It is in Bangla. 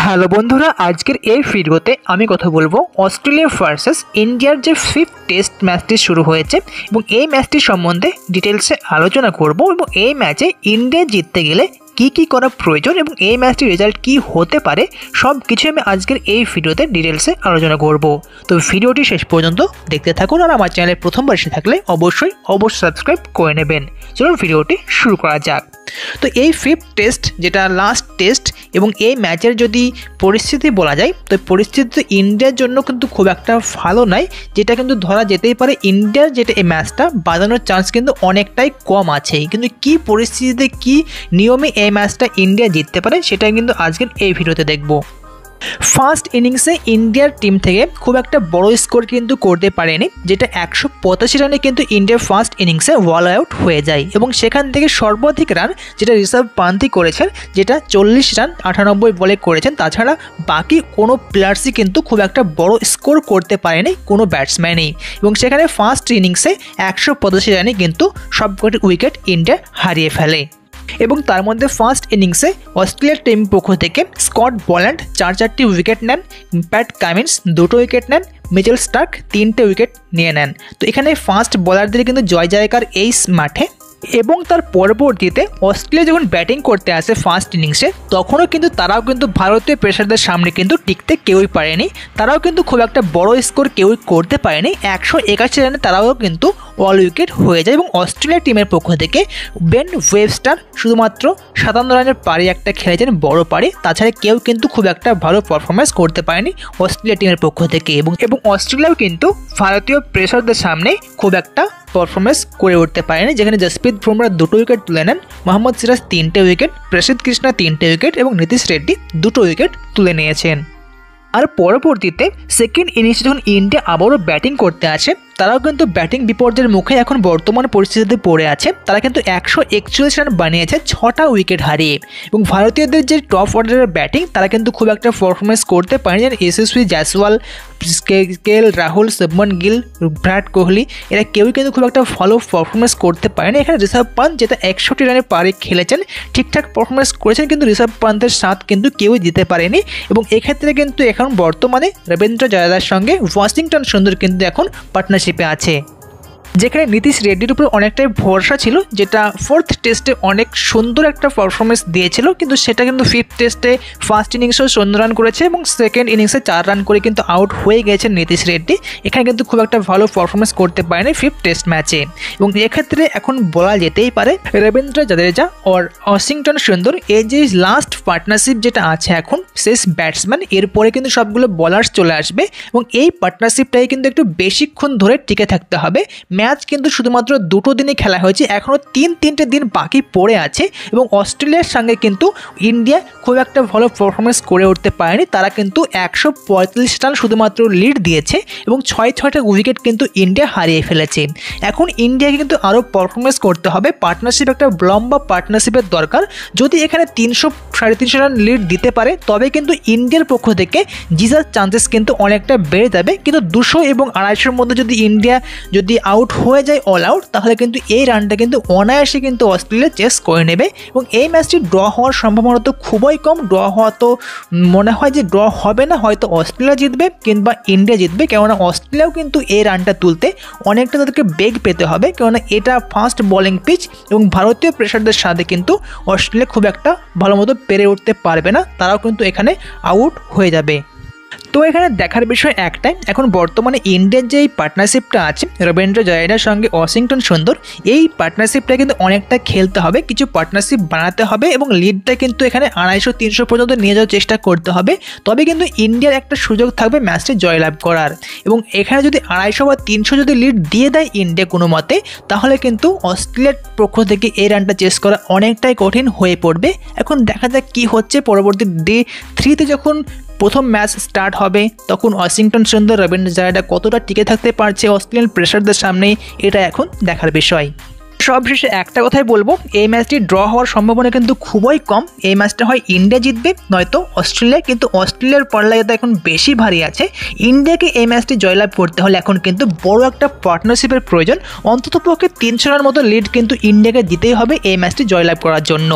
হ্যালো বন্ধুরা, আজকের এই ভিডিওতে আমি কথা বলবো অস্ট্রেলিয়া ভার্সেস ইন্ডিয়ার যে ফিফথ টেস্ট ম্যাচটি শুরু হয়েছে এবং এই ম্যাচটি সম্বন্ধে ডিটেলসে আলোচনা করব এবং এই ম্যাচে ইন্ডিয়া জিততে গেলে কি করা প্রয়োজন এবং এই ম্যাচটির রেজাল্ট কি হতে পারে সব কিছু আমি আজকের এই ভিডিওতে ডিটেলসে আলোচনা করব। তো ভিডিওটি শেষ পর্যন্ত দেখতে থাকুন আর আমার চ্যানেলে প্রথমবার এসে থাকলে অবশ্যই সাবস্ক্রাইব করে নেবেন। চলুন ভিডিওটি শুরু করা যাক। তো এই ফিফথ টেস্ট যেটা লাস্ট টেস্ট এবং এই ম্যাচের যদি পরিস্থিতি বলা যায় তো পরিস্থিতি ইন্ডিয়ার জন্য কিন্তু খুব একটা ভালো নয়, যেটা কিন্তু ধরা যেতেই পারে ইন্ডিয়ার যেটা এই ম্যাচটা বাজানোর চান্স কিন্তু অনেকটাই কম আছে। কিন্তু কি পরিস্থিতিতে কি নিয়মে এই ম্যাচটা ইন্ডিয়া জিততে পারে সেটা কিন্তু আজকের এই ভিডিওতে দেখব। ফার্স্ট ইনিংসে ইন্ডিয়ার টিম থেকে খুব একটা বড় স্কোর কিন্তু করতে পারেনি, যেটা 185 রানে কিন্তু ইন্ডিয়ার ফার্স্ট ইনিংসে অল আউট হয়ে যায় এবং সেখান থেকে সর্বাধিক রান যেটা ঋষভ পান্থই করেছেন, যেটা 40 রান 98 বলে করেছেন। তাছাড়া বাকি কোনো প্লেয়ার্সই কিন্তু খুব একটা বড় স্কোর করতে পারেনি, কোনো ব্যাটসম্যানই। এবং সেখানে ফার্স্ট ইনিংসে 185 রানে কিন্তু সবকটি উইকেট ইন্ডিয়া হারিয়ে ফেলে। এবং তার মধ্যে ফার্স্ট ইনিংসে অস্ট্রেলিয়ার টিম পক্ষ থেকে স্কট বল্যান্ড 4টি উইকেট নেন, প্যাট কামিন্স 2টো উইকেট নেন, মিচেল স্টার্ক 3টে উইকেট নিয়ে নেন। তো এখানে ফার্স্ট বোলারদের কিন্তু জয় জয়কার এই মাঠে। এবং তার পরবর্তীতে অস্ট্রেলিয়া যখন ব্যাটিং করতে আসে ফার্স্ট ইনিংসে তখনও কিন্তু তারাও কিন্তু ভারতীয় পেসারদের সামনে কিন্তু টিকতে কেউই পারেনি, তারাও কিন্তু খুব একটা বড় স্কোর কেউই করতে পারেনি। 181 রানে তারাও কিন্তু অল উইকেট হয়ে যায় এবং অস্ট্রেলিয়া টিমের পক্ষ থেকে বেন ওয়েবস্টার শুধুমাত্র 57 রানের পারি একটা খেলেছেন, বড় পারি। তাছাড়া কেউ কিন্তু খুব একটা ভালো পারফরমেন্স করতে পারেনি অস্ট্রেলিয়া টিমের পক্ষ থেকে এবং অস্ট্রেলিয়াও কিন্তু ভারতীয় পেসারদের সামনে খুব একটা পারফরমেন্স করে উঠতে পারেনি, যেখানে জসপ্রীত বুমরা 2টো উইকেট তুলে নেন, মোহাম্মদ সিরাজ 3টে উইকেট, প্রসিদ্ধ কৃষ্ণা 3টে উইকেট এবং নীতিশ রেড্ডি 2টো উইকেট তুলে নিয়েছেন। আর পরবর্তীতে সেকেন্ড ইনিংসে যখন ইন্ডিয়া আবারও ব্যাটিং করতে আসে তারাও কিন্তু ব্যাটিং বিপর্যয়ের মুখে এখন বর্তমান পরিস্থিতিতে পড়ে আছে। তারা কিন্তু 141 রান বানিয়েছে 6টা উইকেট হারিয়ে এবং ভারতীয়দের যে টপ অর্ডারের ব্যাটিং তারা কিন্তু খুব একটা পারফরমেন্স করতে পারেনি। যশস্বী জয়সওয়াল, কেএল রাহুল, শুভমন গিল, বিরাট কোহলি এরা কেউই কিন্তু খুব একটা ভালো পারফরমেন্স করতে পারেনি। এখানে ঋষভ পান্থ যেটা 61 রানের পারি খেলেছেন, ঠিকঠাক পারফরমেন্স করেছেন, কিন্তু ঋষভ পান্থের সাথ কিন্তু কেউই দিতে পারেনি এবং এক্ষেত্রে কিন্তু এখন বর্তমানে রবীন্দ্র জাদেজার সঙ্গে ওয়াশিংটন সুন্দর কিন্তু এখন পার্টনারশিপে আছে, যেখানে নীতিশ রেড্ডির উপর অনেকটাই ভরসা ছিল, যেটা ফোর্থ টেস্টে অনেক সুন্দর একটা পারফরমেন্স দিয়েছিল, কিন্তু সেটা কিন্তু ফিফথ টেস্টে ফার্স্ট ইনিংসেও 14 রান করেছে এবং সেকেন্ড ইনিংসে 4 রান করে কিন্তু আউট হয়ে গেছেন নীতিশ রেড্ডি। এখানে কিন্তু খুব একটা ভালো পারফরমেন্স করতে পারেনি ফিফথ টেস্ট ম্যাচে এবং এক্ষেত্রে এখন বলা যেতেই পারে রবীন্দ্র জাদেজা আর ওয়াশিংটন সুন্দর এই যে লাস্ট পার্টনারশিপ যেটা আছে এখন শেষ ব্যাটসম্যান, এরপরে কিন্তু সবগুলো বলার্স চলে আসবে এবং এই পার্টনারশিপটাই কিন্তু একটু বেশিক্ষণ ধরে টিকে থাকতে হবে। ম্যাচ কিন্তু শুধুমাত্র 2টো দিনই খেলা হয়েছে, এখনও 3-3টে দিন বাকি পড়ে আছে এবং অস্ট্রেলিয়ার সঙ্গে কিন্তু ইন্ডিয়া খুব একটা ভালো পারফরমেন্স করে উঠতে পারেনি। তারা কিন্তু 145 রান শুধুমাত্র লিড দিয়েছে এবং 6টা উইকেট কিন্তু ইন্ডিয়া হারিয়ে ফেলেছে। এখন ইন্ডিয়াকে কিন্তু আরও পারফরমেন্স করতে হবে, পার্টনারশিপ একটা লম্বা পার্টনারশিপের দরকার। যদি এখানে 300-350 রান লিড দিতে পারে তবে কিন্তু ইন্ডিয়ার পক্ষ থেকে জিতার চান্সেস কিন্তু অনেকটা বেড়ে যাবে। কিন্তু 200 এবং 250-এর মধ্যে যদি ইন্ডিয়া আউট হয়ে যায় অল আউট তাহলে কিন্তু এই রানটা কিন্তু অনায়াসে কিন্তু অস্ট্রেলিয়া চেস করে নেবে এবং এই ম্যাচটি ড্র হওয়ার সম্ভাবনা তো খুবই কম। ড্র হওয়া তো মনে হয় যে ড্র হবে না, হয়তো অস্ট্রেলিয়া জিতবে কিংবা ইন্ডিয়া জিতবে, কেননা অস্ট্রেলিয়াও কিন্তু এই রানটা তুলতে অনেকটা তাদেরকে বেগ পেতে হবে, কেননা এটা ফাস্ট বোলিং পিচ এবং ভারতীয় প্রেসারদের সাথে কিন্তু অস্ট্রেলিয়া খুব একটা ভালো মতো পেরে উঠতে পারবে না, তারাও কিন্তু এখানে আউট হয়ে যাবে। তো এখানে দেখার বিষয় একটাই, এখন বর্তমানে ইন্ডিয়ার যে এই পার্টনারশিপটা আছে রবীন্দ্র জাদেজার সঙ্গে ওয়াশিংটন সুন্দর, এই পার্টনারশিপটা কিন্তু অনেকটা খেলতে হবে, কিছু পার্টনারশিপ বানাতে হবে এবং লিডটা কিন্তু এখানে 250-300 পর্যন্ত নিয়ে যাওয়ার চেষ্টা করতে হবে, তবে কিন্তু ইন্ডিয়ার একটা সুযোগ থাকবে ম্যাচটি জয়লাভ করার। এবং এখানে যদি 250 বা 300 যদি লিড দিয়ে দেয় ইন্ডিয়া কোনো মতে তাহলে কিন্তু অস্ট্রেলিয়ার পক্ষ থেকে এই রানটা চেস করা অনেকটাই কঠিন হয়ে পড়বে। এখন দেখা যাক কী হচ্ছে পরবর্তী ডে 3তে যখন প্রথম ম্যাচ স্টার্ট হবে তখন ওয়াশিংটন সুন্দর, রবীন্দ্র জাদেজা কতটা টিকে থাকতে পারছে অস্ট্রেলিয়ান প্রেসারদের সামনে, এটা এখন দেখার বিষয়। সবশেষে একটা কথাই বলবো, এই ম্যাচটি ড্র হওয়ার সম্ভাবনা কিন্তু খুবই কম। এই ম্যাচটা হয় ইন্ডিয়া জিতবে নয়তো অস্ট্রেলিয়া, কিন্তু অস্ট্রেলিয়ার পাল্লাটা এখন বেশি ভারী আছে। ইন্ডিয়াকে এই ম্যাচটি জয়লাভ করতে হলে এখন কিন্তু বড় একটা পার্টনারশিপের প্রয়োজন, অন্ততপক্ষে 300 রানের মতো লিড কিন্তু ইন্ডিয়াকে দিতেই হবে এই ম্যাচটি জয়লাভ করার জন্য।